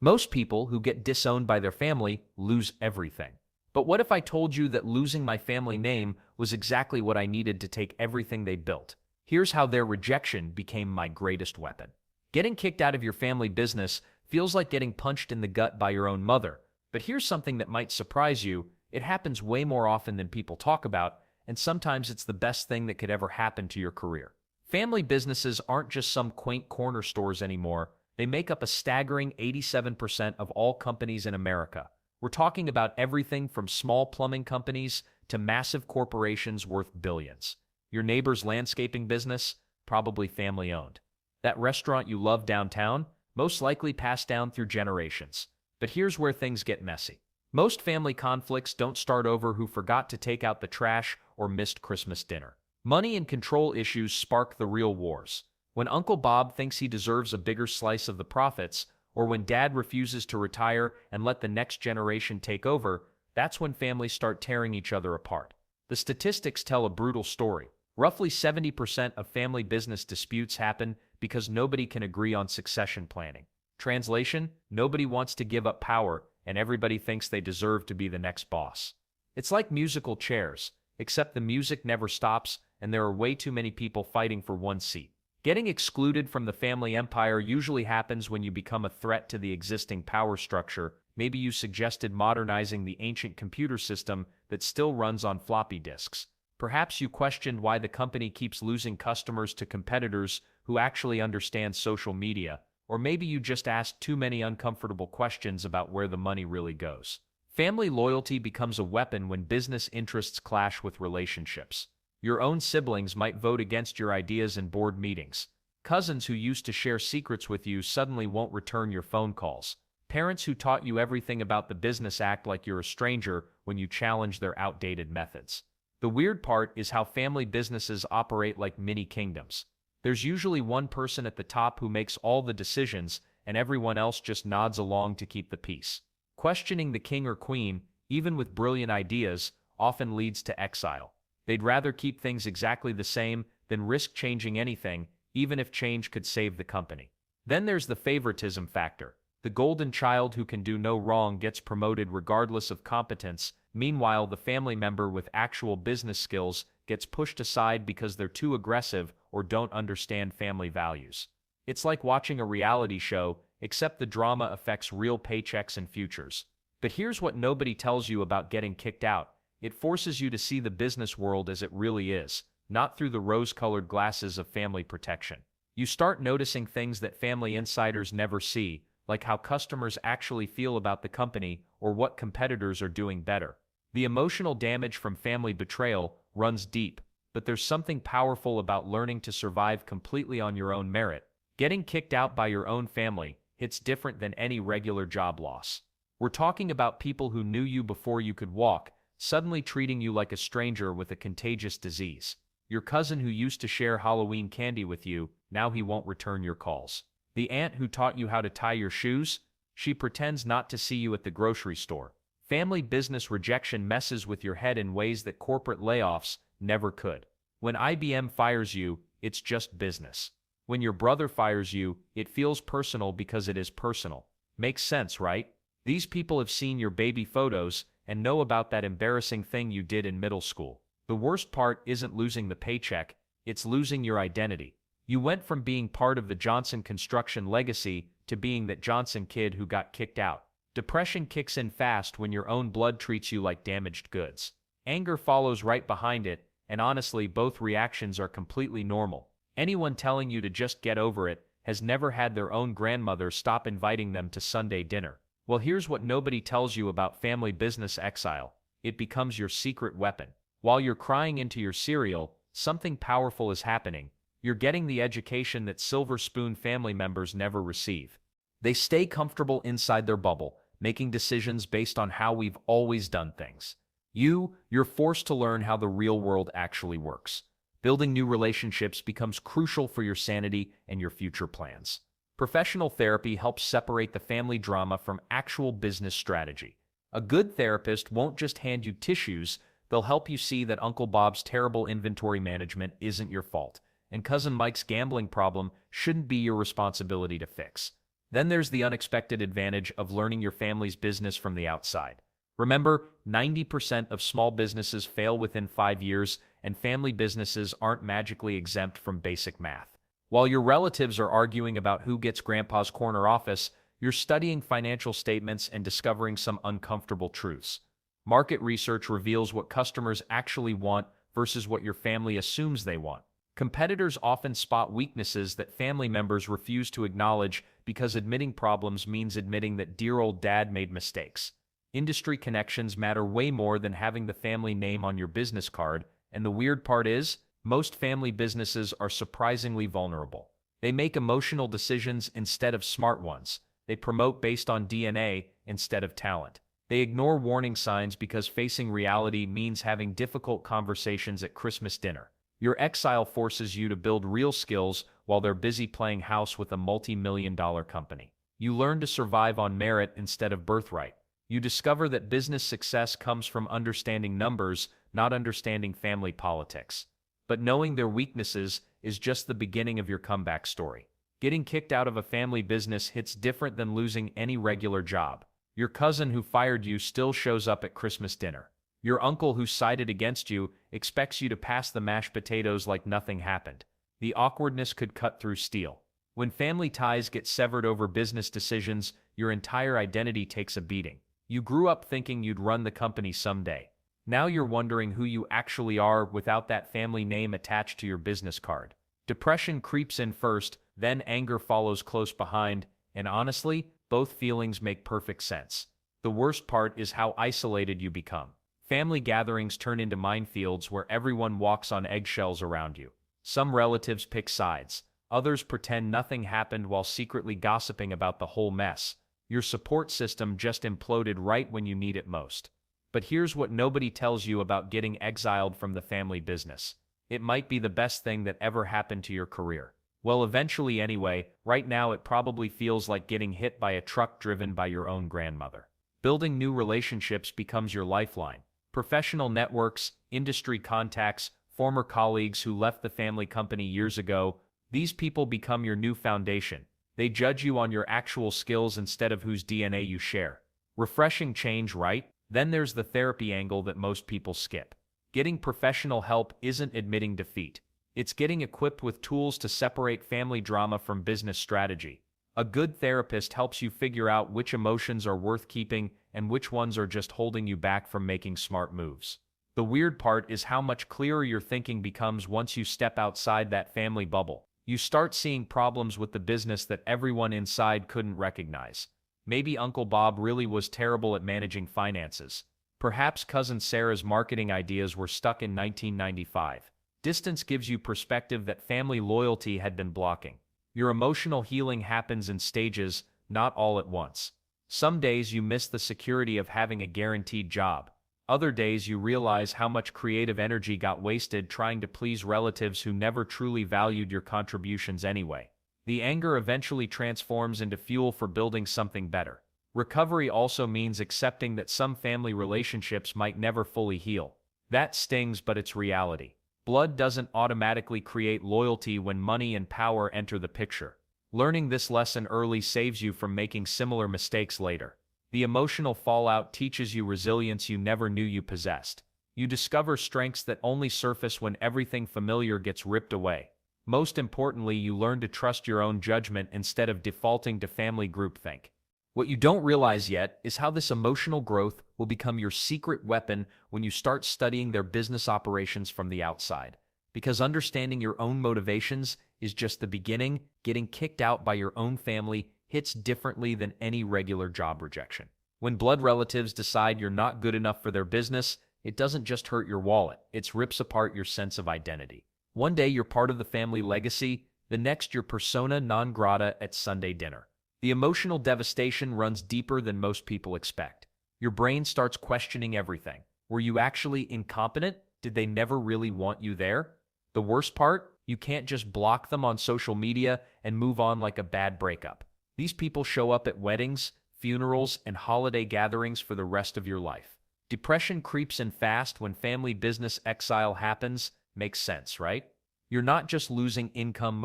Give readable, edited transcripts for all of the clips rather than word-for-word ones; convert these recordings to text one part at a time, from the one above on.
Most people who get disowned by their family lose everything. But what if I told you that losing my family name was exactly what I needed to take everything they built? Here's how their rejection became my greatest weapon. Getting kicked out of your family business feels like getting punched in the gut by your own mother. But here's something that might surprise you. It happens way more often than people talk about, and sometimes it's the best thing that could ever happen to your career. Family businesses aren't just some quaint corner stores anymore. They make up a staggering 87% of all companies in America. We're talking about everything from small plumbing companies to massive corporations worth billions. Your neighbor's landscaping business, probably family-owned. That restaurant you love downtown, most likely passed down through generations. But here's where things get messy. Most family conflicts don't start over who forgot to take out the trash or missed Christmas dinner. Money and control issues spark the real wars. When Uncle Bob thinks he deserves a bigger slice of the profits, or when Dad refuses to retire and let the next generation take over, that's when families start tearing each other apart. The statistics tell a brutal story. Roughly 70% of family business disputes happen because nobody can agree on succession planning. Translation: nobody wants to give up power, and everybody thinks they deserve to be the next boss. It's like musical chairs, except the music never stops, and there are way too many people fighting for one seat. Getting excluded from the family empire usually happens when you become a threat to the existing power structure. Maybe you suggested modernizing the ancient computer system that still runs on floppy disks. Perhaps you questioned why the company keeps losing customers to competitors who actually understand social media. Or maybe you just asked too many uncomfortable questions about where the money really goes. Family loyalty becomes a weapon when business interests clash with relationships. Your own siblings might vote against your ideas in board meetings. Cousins who used to share secrets with you suddenly won't return your phone calls. Parents who taught you everything about the business act like you're a stranger when you challenge their outdated methods. The weird part is how family businesses operate like mini kingdoms. There's usually one person at the top who makes all the decisions, and everyone else just nods along to keep the peace. Questioning the king or queen, even with brilliant ideas, often leads to exile. They'd rather keep things exactly the same than risk changing anything, even if change could save the company. Then there's the favoritism factor. The golden child who can do no wrong gets promoted regardless of competence. Meanwhile, the family member with actual business skills gets pushed aside because they're too aggressive or don't understand family values. It's like watching a reality show, except the drama affects real paychecks and futures. But here's what nobody tells you about getting kicked out. It forces you to see the business world as it really is, not through the rose-colored glasses of family protection. You start noticing things that family insiders never see, like how customers actually feel about the company or what competitors are doing better. The emotional damage from family betrayal runs deep, but there's something powerful about learning to survive completely on your own merit. Getting kicked out by your own family hits different than any regular job loss. We're talking about people who knew you before you could walk, suddenly treating you like a stranger with a contagious disease. Your cousin who used to share Halloween candy with you, now he won't return your calls. The aunt who taught you how to tie your shoes, she pretends not to see you at the grocery store. Family business rejection messes with your head in ways that corporate layoffs never could. When IBM fires you, it's just business. When your brother fires you, it feels personal because it is personal. Makes sense, right? These people have seen your baby photos and know about that embarrassing thing you did in middle school. The worst part isn't losing the paycheck, it's losing your identity. You went from being part of the Johnson construction legacy to being that Johnson kid who got kicked out. Depression kicks in fast when your own blood treats you like damaged goods. Anger follows right behind it, and honestly, both reactions are completely normal. Anyone telling you to just get over it has never had their own grandmother stop inviting them to Sunday dinner. Well, here's what nobody tells you about family business exile. It becomes your secret weapon. While you're crying into your cereal, something powerful is happening. You're getting the education that silver spoon family members never receive. They stay comfortable inside their bubble, making decisions based on how we've always done things. You're forced to learn how the real world actually works. Building new relationships becomes crucial for your sanity and your future plans. Professional therapy helps separate the family drama from actual business strategy. A good therapist won't just hand you tissues, they'll help you see that Uncle Bob's terrible inventory management isn't your fault, and Cousin Mike's gambling problem shouldn't be your responsibility to fix. Then there's the unexpected advantage of learning your family's business from the outside. Remember, 90% of small businesses fail within 5 years, and family businesses aren't magically exempt from basic math. While your relatives are arguing about who gets grandpa's corner office, you're studying financial statements and discovering some uncomfortable truths. Market research reveals what customers actually want versus what your family assumes they want. Competitors often spot weaknesses that family members refuse to acknowledge because admitting problems means admitting that dear old dad made mistakes. Industry connections matter way more than having the family name on your business card, and the weird part is, most family businesses are surprisingly vulnerable. They make emotional decisions instead of smart ones. They promote based on DNA instead of talent. They ignore warning signs because facing reality means having difficult conversations at Christmas dinner. Your exile forces you to build real skills while they're busy playing house with a multi-million-dollar company. You learn to survive on merit instead of birthright. You discover that business success comes from understanding numbers, not understanding family politics. But knowing their weaknesses is just the beginning of your comeback story. Getting kicked out of a family business hits different than losing any regular job. Your cousin who fired you still shows up at Christmas dinner. Your uncle who sided against you expects you to pass the mashed potatoes like nothing happened. The awkwardness could cut through steel. When family ties get severed over business decisions, your entire identity takes a beating. You grew up thinking you'd run the company someday. Now you're wondering who you actually are without that family name attached to your business card. Depression creeps in first, then anger follows close behind, and honestly, both feelings make perfect sense. The worst part is how isolated you become. Family gatherings turn into minefields where everyone walks on eggshells around you. Some relatives pick sides. Others pretend nothing happened while secretly gossiping about the whole mess. Your support system just imploded right when you need it most. But here's what nobody tells you about getting exiled from the family business. It might be the best thing that ever happened to your career. Well, eventually anyway. Right now it probably feels like getting hit by a truck driven by your own grandmother. Building new relationships becomes your lifeline. Professional networks, industry contacts, former colleagues who left the family company years ago, these people become your new foundation. They judge you on your actual skills instead of whose DNA you share. Refreshing change, right? Then there's the therapy angle that most people skip. Getting professional help isn't admitting defeat. It's getting equipped with tools to separate family drama from business strategy. A good therapist helps you figure out which emotions are worth keeping and which ones are just holding you back from making smart moves. The weird part is how much clearer your thinking becomes once you step outside that family bubble. You start seeing problems with the business that everyone inside couldn't recognize. Maybe Uncle Bob really was terrible at managing finances. Perhaps Cousin Sarah's marketing ideas were stuck in 1995. Distance gives you perspective that family loyalty had been blocking. Your emotional healing happens in stages, not all at once. Some days you miss the security of having a guaranteed job. Other days you realize how much creative energy got wasted trying to please relatives who never truly valued your contributions anyway. The anger eventually transforms into fuel for building something better. Recovery also means accepting that some family relationships might never fully heal. That stings, but it's reality. Blood doesn't automatically create loyalty when money and power enter the picture. Learning this lesson early saves you from making similar mistakes later. The emotional fallout teaches you resilience you never knew you possessed. You discover strengths that only surface when everything familiar gets ripped away. Most importantly, you learn to trust your own judgment instead of defaulting to family groupthink. What you don't realize yet is how this emotional growth will become your secret weapon when you start studying their business operations from the outside. Because understanding your own motivations is just the beginning. Getting kicked out by your own family hits differently than any regular job rejection. When blood relatives decide you're not good enough for their business, it doesn't just hurt your wallet, it rips apart your sense of identity. One day you're part of the family legacy, the next you're persona non grata at Sunday dinner. The emotional devastation runs deeper than most people expect. Your brain starts questioning everything. Were you actually incompetent? Did they never really want you there? The worst part? You can't just block them on social media and move on like a bad breakup. These people show up at weddings, funerals, and holiday gatherings for the rest of your life. Depression creeps in fast when family business exile happens. Makes sense, right? You're not just losing income,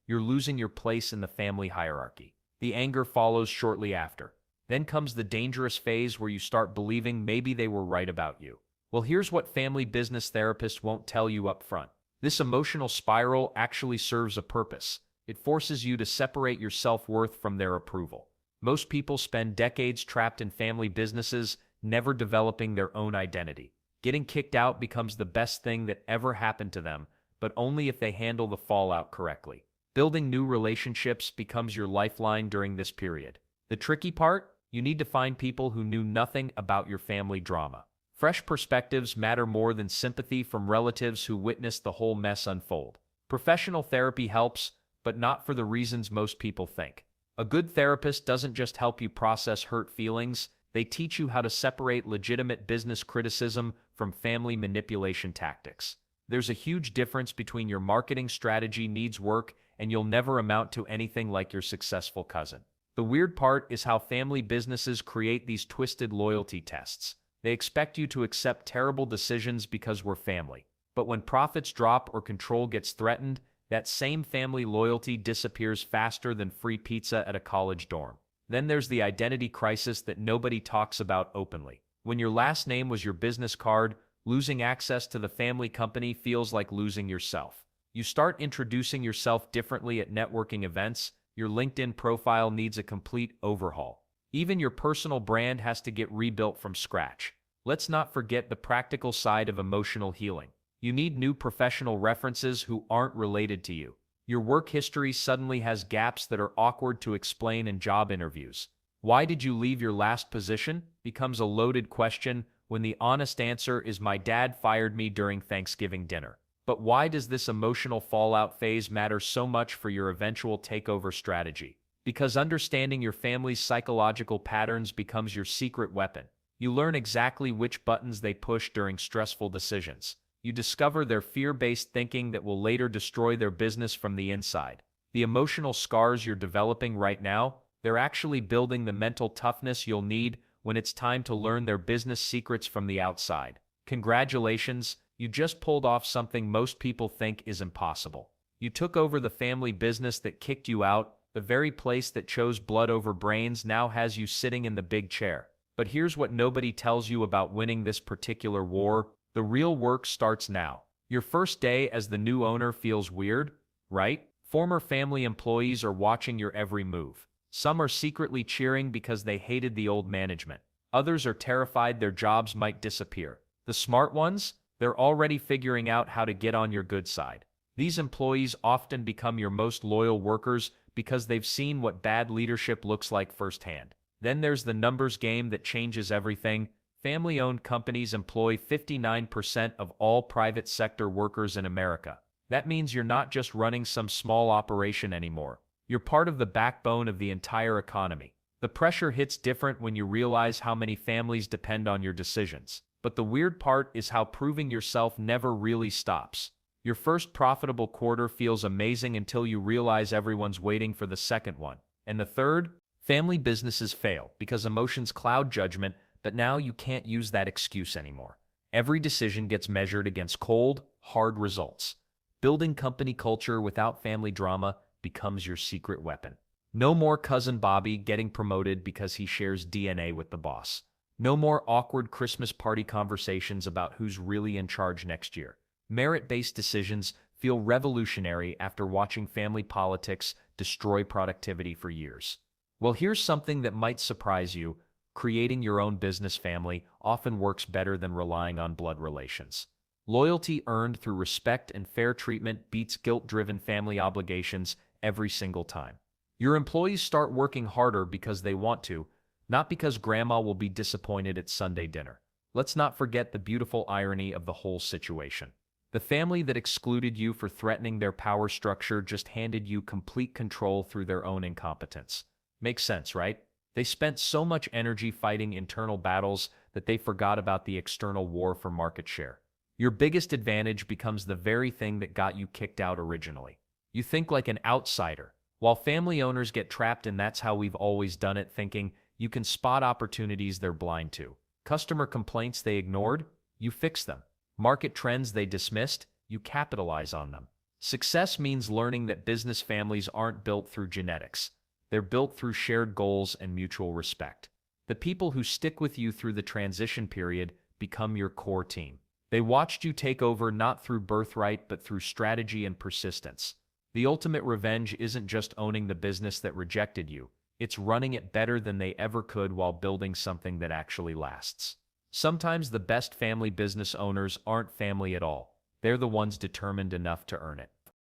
you're losing your place in the family hierarchy. The anger follows shortly after. Then comes the dangerous phase where you start believing maybe they were right about you. Well, here's what family business therapists won't tell you up front. This emotional spiral actually serves a purpose. It forces you to separate your self-worth from their approval. Most people spend decades trapped in family businesses, never developing their own identity. Getting kicked out becomes the best thing that ever happened to them, but only if they handle the fallout correctly. Building new relationships becomes your lifeline during this period. The tricky part? You need to find people who knew nothing about your family drama. Fresh perspectives matter more than sympathy from relatives who witnessed the whole mess unfold. Professional therapy helps, but not for the reasons most people think. A good therapist doesn't just help you process hurt feelings, they teach you how to separate legitimate business criticism from family manipulation tactics. There's a huge difference between your marketing strategy needs work and you'll never amount to anything like your successful cousin. The weird part is how family businesses create these twisted loyalty tests. They expect you to accept terrible decisions because we're family. But when profits drop or control gets threatened, that same family loyalty disappears faster than free pizza at a college dorm. Then there's the identity crisis that nobody talks about openly. When your last name was your business card, losing access to the family company feels like losing yourself. You start introducing yourself differently at networking events, your LinkedIn profile needs a complete overhaul. Even your personal brand has to get rebuilt from scratch. Let's not forget the practical side of emotional healing. You need new professional references who aren't related to you. Your work history suddenly has gaps that are awkward to explain in job interviews. Why did you leave your last position? Becomes a loaded question when the honest answer is my dad fired me during Thanksgiving dinner. But why does this emotional fallout phase matter so much for your eventual takeover strategy? Because understanding your family's psychological patterns becomes your secret weapon. You learn exactly which buttons they push during stressful decisions. You discover their fear-based thinking that will later destroy their business from the inside. The emotional scars you're developing right now, they're actually building the mental toughness you'll need when it's time to learn their business secrets from the outside. Congratulations, you just pulled off something most people think is impossible. You took over the family business that kicked you out. The very place that chose blood over brains now has you sitting in the big chair. But here's what nobody tells you about winning this particular war. The real work starts now. Your first day as the new owner feels weird, right? Former family employees are watching your every move. Some are secretly cheering because they hated the old management. Others are terrified their jobs might disappear. The smart ones? They're already figuring out how to get on your good side. These employees often become your most loyal workers because they've seen what bad leadership looks like firsthand. Then there's the numbers game that changes everything. Family-owned companies employ 59% of all private sector workers in America. That means you're not just running some small operation anymore. You're part of the backbone of the entire economy. The pressure hits different when you realize how many families depend on your decisions. But the weird part is how proving yourself never really stops. Your first profitable quarter feels amazing until you realize everyone's waiting for the second one. And the third? Family businesses fail because emotions cloud judgment, but now you can't use that excuse anymore. Every decision gets measured against cold, hard results. Building company culture without family drama becomes your secret weapon. No more cousin Bobby getting promoted because he shares DNA with the boss. No more awkward Christmas party conversations about who's really in charge next year. Merit-based decisions feel revolutionary after watching family politics destroy productivity for years. Well, here's something that might surprise you. Creating your own business family often works better than relying on blood relations. Loyalty earned through respect and fair treatment beats guilt-driven family obligations every single time. Your employees start working harder because they want to, not because grandma will be disappointed at Sunday dinner. Let's not forget the beautiful irony of the whole situation. The family that excluded you for threatening their power structure just handed you complete control through their own incompetence. Makes sense, right? They spent so much energy fighting internal battles that they forgot about the external war for market share. Your biggest advantage becomes the very thing that got you kicked out originally. You think like an outsider, while family owners get trapped in "that's how we've always done it" thinking. You can spot opportunities they're blind to. Customer complaints they ignored, you fix them. Market trends they dismissed, you capitalize on them. Success means learning that business families aren't built through genetics. They're built through shared goals and mutual respect. The people who stick with you through the transition period become your core team. They watched you take over not through birthright but through strategy and persistence. The ultimate revenge isn't just owning the business that rejected you, it's running it better than they ever could while building something that actually lasts. Sometimes the best family business owners aren't family at all. They're the ones determined enough to earn it.